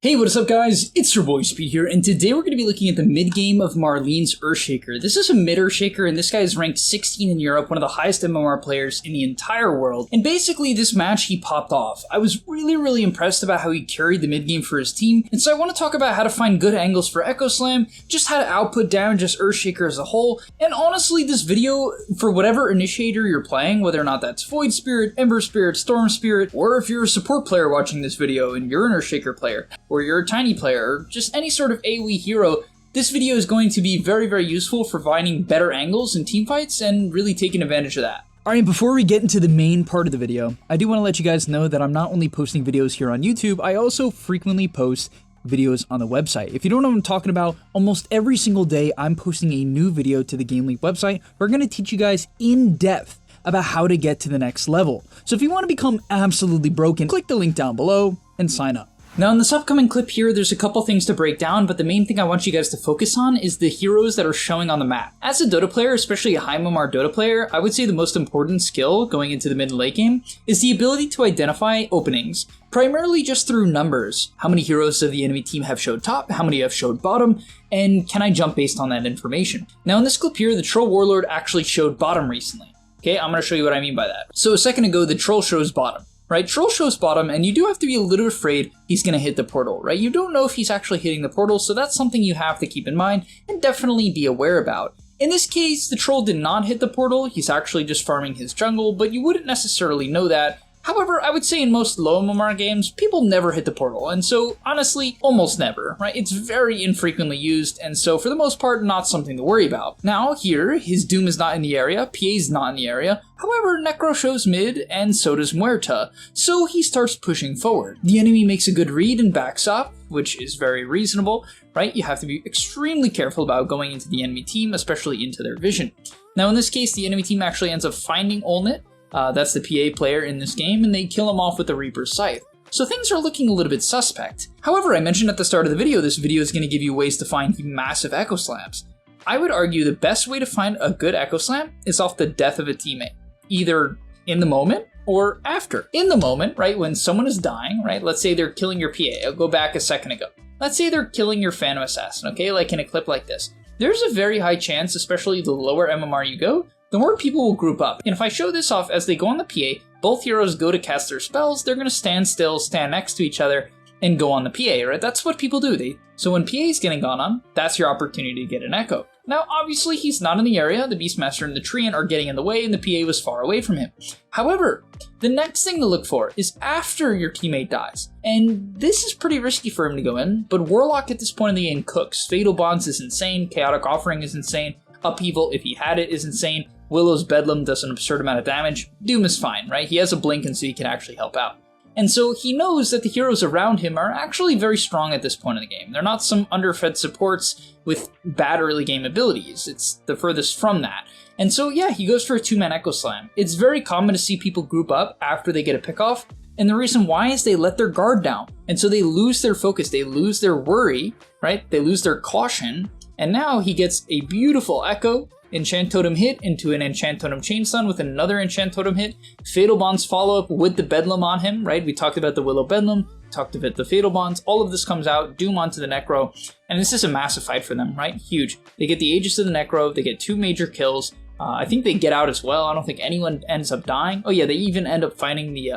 Hey, what is up guys? It's your boy Speed here, and today we're going to be looking at the mid-game of Marlene's Earthshaker. This is a mid-Earthshaker, and this guy is ranked 16 in Europe, one of the highest MMR players in the entire world. And basically, this match he popped off. I was really impressed about how he carried the mid-game for his team, and so I want to talk about how to find good angles for Echo Slam, just how to output down just Earthshaker as a whole, and honestly, this video, for whatever initiator you're playing, whether or not that's Void Spirit, Ember Spirit, Storm Spirit, or if you're a support player watching this video and you're an Earthshaker player, or you're a tiny player, or just any sort of AoE hero, this video is going to be very useful for finding better angles in teamfights and really taking advantage of that. Alright, before we get into the main part of the video, I do want to let you guys know that I'm not only posting videos here on YouTube, I also frequently post videos on the website. If you don't know what I'm talking about, almost every single day I'm posting a new video to the GameLeap website. We're going to teach you guys in depth about how to get to the next level. So if you want to become absolutely broken, click the link down below and sign up. Now in this upcoming clip here, there's a couple things to break down, but the main thing I want you guys to focus on is the heroes that are showing on the map. As a Dota player, especially a high MMR Dota player, I would say the most important skill going into the mid and late game is the ability to identify openings, primarily just through numbers. How many heroes of the enemy team have showed top, how many have showed bottom, and can I jump based on that information? Now in this clip here, the Troll Warlord actually showed bottom recently. Okay, I'm going to show you what I mean by that. So a second ago, the Troll shows bottom. Right, Troll shows bottom, and you do have to be a little afraid he's going to hit the portal, right? You don't know if he's actually hitting the portal, so that's something you have to keep in mind and definitely be aware about. In this case, the Troll did not hit the portal, he's actually just farming his jungle, but you wouldn't necessarily know that. However, I would say in most low MMR games, people never hit the portal, and so honestly, almost never, right? It's very infrequently used, and so for the most part, not something to worry about. Now here, his Doom is not in the area, PA's not in the area, however, Necro shows mid, and so does Muerta, so he starts pushing forward. The enemy makes a good read and backs up, which is very reasonable, right? You have to be extremely careful about going into the enemy team, especially into their vision. Now in this case, the enemy team actually ends up finding Olnit. That's the PA player in this game, and they kill him off with the Reaper's Scythe. So things are looking a little bit suspect. However, I mentioned at the start of the video, this video is going to give you ways to find massive Echo Slams. I would argue the best way to find a good Echo Slam is off the death of a teammate, either in the moment or after. In the moment, right, when someone is dying, right, let's say they're killing your PA, I'll go back a second ago. Let's say they're killing your Phantom Assassin, okay, like in a clip like this. There's a very high chance, especially the lower MMR you go, the more people will group up. And if I show this off as they go on the PA, both heroes go to cast their spells, they're going to stand still, stand next to each other, and go on the PA, right? That's what people do. So when PA is getting gone on, that's your opportunity to get an Echo. Now, obviously, he's not in the area, the Beastmaster and the Treant are getting in the way, and the PA was far away from him. However, the next thing to look for is after your teammate dies. And this is pretty risky for him to go in, but Warlock at this point in the game cooks. Fatal Bonds is insane, Chaotic Offering is insane, Upheaval, if he had it, is insane. Willow's Bedlam does an absurd amount of damage. Doom is fine, right? He has a blink and so he can actually help out. And so he knows that the heroes around him are actually very strong at this point in the game. They're not some underfed supports with bad early game abilities. It's the furthest from that. And so yeah, he goes for a 2-man Echo Slam. It's very common to see people group up after they get a pick off. And the reason why is they let their guard down. And so they lose their focus, they lose their worry, right? They lose their caution. And now he gets a beautiful Echo, Enchant Totem hit into an Enchant Totem Chain Stun with another Enchant Totem hit, Fatal Bonds follow up with the Bedlam on him, right? We talked about the Willow Bedlam, talked about the Fatal Bonds, all of this comes out, Doom onto the Necro, and this is a massive fight for them, right? Huge. They get the Aegis of the Necro, they get 2 major kills, I think they get out as well, I don't think anyone ends up dying. Oh yeah, they even end up finding the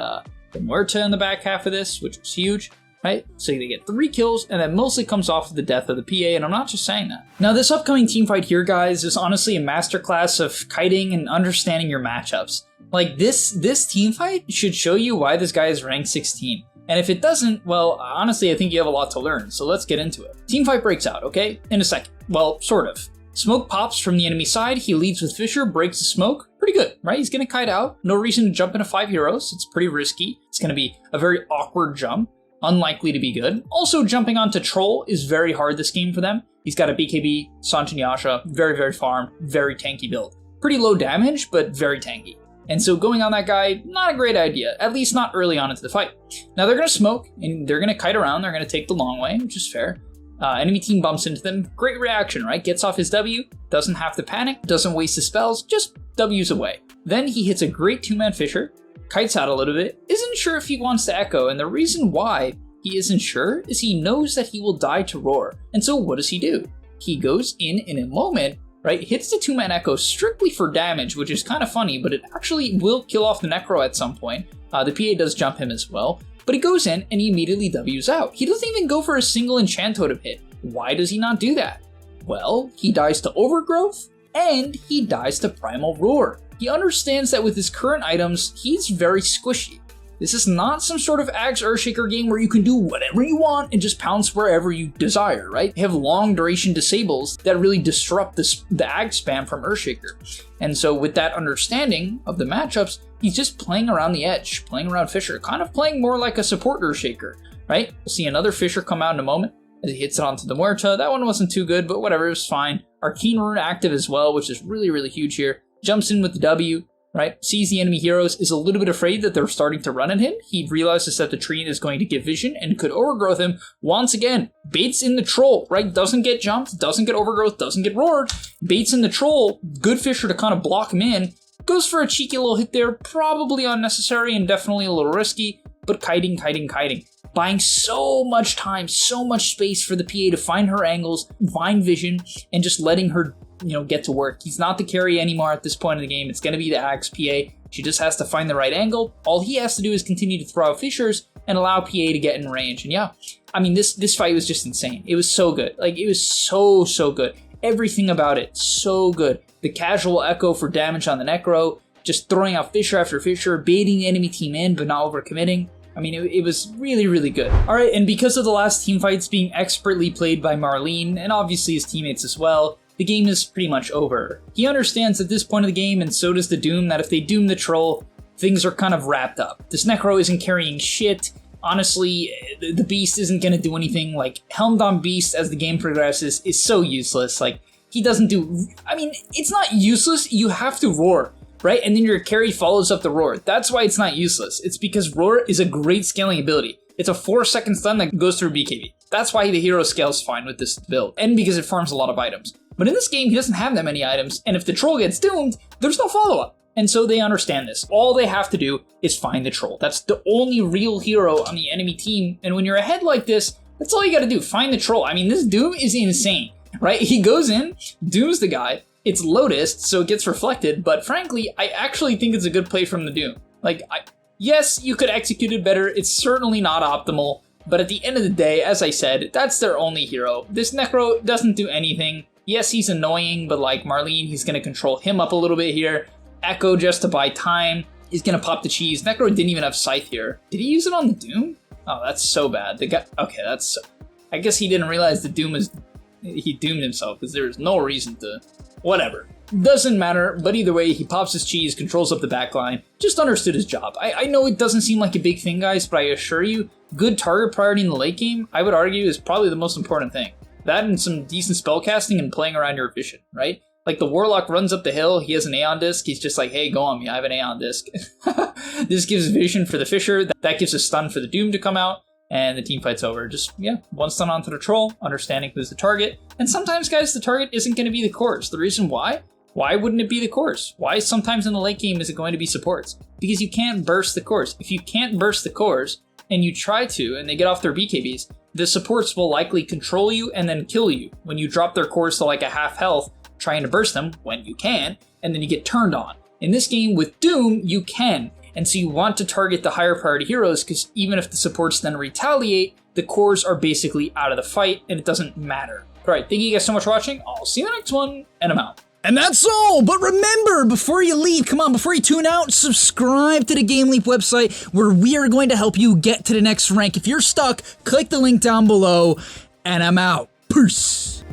Muerta in the back half of this, which was huge. Right? So they get 3 kills, and that mostly comes off of the death of the PA, and I'm not just saying that. Now this upcoming teamfight here, guys, is honestly a masterclass of kiting and understanding your matchups. Like this teamfight should show you why this guy is ranked 16. And if it doesn't, well, honestly, I think you have a lot to learn, so let's get into it. Teamfight breaks out, okay? In a second. Well, sort of. Smoke pops from the enemy side, he leads with Fissure, breaks the smoke. Pretty good, right? He's gonna kite out. No reason to jump into 5 heroes, it's pretty risky. It's gonna be a very awkward jump. Unlikely to be good. Also, jumping onto Troll is very hard this game for them. He's got a BKB, Sanch and Yasha, very farm, very tanky build. Pretty low damage, but very tanky. And so going on that guy, not a great idea, at least not early on into the fight. Now they're gonna smoke, and they're gonna kite around, they're gonna take the long way, which is fair. Enemy team bumps into them, great reaction, right? Gets off his W, doesn't have to panic, doesn't waste his spells, just W's away. Then he hits a great 2-man Fissure, kites out a little bit, isn't sure if he wants to echo, and the reason why he isn't sure is he knows that he will die to Roar. And so what does he do? He goes in a moment, right, hits the 2-man Echo strictly for damage, which is kind of funny, but it actually will kill off the Necro at some point. The PA does jump him as well, but he goes in and he immediately W's out. He doesn't even go for a single enchant totem hit. Why does he not do that? Well, he dies to Overgrowth, and he dies to Primal Roar. He understands that with his current items, he's very squishy. This is not some sort of Axe Earthshaker game where you can do whatever you want and just pounce wherever you desire, right? They have long duration disables that really disrupt the Ag spam from Earthshaker. And so with that understanding of the matchups, he's just playing around the edge, playing around Fissure, kind of playing more like a support Earthshaker, right? We'll see another Fissure come out in a moment as he hits it onto the Muerta. That one wasn't too good, but whatever, it was fine. Arcane Rune active as well, which is really, really huge here. Jumps in with the W. Right, sees the enemy heroes, is a little bit afraid that they're starting to run at him. He realizes that the tree is going to give vision and could overgrowth him once again. Baits in the troll, right? Doesn't get jumped, doesn't get overgrowth, doesn't get roared. Baits in the troll, good Fissure to kind of block him in. Goes for a cheeky little hit there, probably unnecessary and definitely a little risky, but kiting. Buying so much time, so much space for the PA to find her angles, find vision, and just letting her get to work. He's not the carry anymore at this point in the game. It's going to be the Axe PA. She just has to find the right angle. All he has to do is continue to throw out Fissures and allow PA to get in range. And yeah, I mean, this fight was just insane. It was so good. Like, it was so good. Everything about it, so good. The casual Echo for damage on the Necro, just throwing out Fissure after Fissure, baiting the enemy team in, but not overcommitting. I mean, it was really, really good. Alright, and because of the last team fights being expertly played by Marlene, and obviously his teammates as well, the game is pretty much over. He understands at this point of the game, and so does the Doom, that if they Doom the Troll, things are kind of wrapped up. This Necro isn't carrying shit. Honestly, the Beast isn't going to do anything. Like, Helmed on Beast as the game progresses is so useless. Like, he doesn't do... I mean, it's not useless. You have to roar, right? And then your carry follows up the roar. That's why it's not useless. It's because roar is a great scaling ability. It's a 4-second stun that goes through BKB. That's why the hero scales fine with this build, and because it farms a lot of items. But in this game, he doesn't have that many items, and if the troll gets doomed, there's no follow-up. And so they understand this. All they have to do is find the troll. That's the only real hero on the enemy team, and when you're ahead like this, that's all you gotta do, find the troll. I mean, this Doom is insane, right? He goes in, dooms the guy, it's Lotus, so it gets reflected, but frankly, I actually think it's a good play from the Doom. Like, yes, you could execute it better, it's certainly not optimal, but at the end of the day, as I said, that's their only hero. This Necro doesn't do anything. Yes, he's annoying, but like Marlene, he's going to control him up a little bit here. Echo just to buy time. He's going to pop the cheese. Necro didn't even have Scythe here. Did he use it on the Doom? Oh, that's so bad. The guy, okay, that's... I guess he didn't realize the Doom is... He doomed himself because there was no reason to... Whatever. Doesn't matter, but either way, he pops his cheese, controls up the backline. Just understood his job. I know it doesn't seem like a big thing, guys, but I assure you, good target priority in the late game, I would argue, is probably the most important thing. That and some decent spellcasting and playing around your vision, right? Like the Warlock runs up the hill, he has an Aeon Disc, he's just like, hey, go on me, I have an Aeon Disc. This gives vision for the Fissure, that gives a stun for the Doom to come out, and the team fight's over. Just, yeah, one stun onto the Troll, understanding who's the target. And sometimes, guys, the target isn't going to be the cores. The reason why wouldn't it be the cores? Why sometimes in the late game is it going to be supports? Because you can't burst the cores. If you can't burst the cores, and you try to, and they get off their BKBs, the supports will likely control you and then kill you when you drop their cores to like a half health, trying to burst them when you can, and then you get turned on. In this game with Doom, you can, and so you want to target the higher priority heroes because even if the supports then retaliate, the cores are basically out of the fight and it doesn't matter. Alright, thank you guys so much for watching. I'll see you in the next one, and I'm out. And that's all, but remember, before you leave, come on, before you tune out, subscribe to the Game Leap website where we are going to help you get to the next rank. If you're stuck, click the link down below, and I'm out. Peace.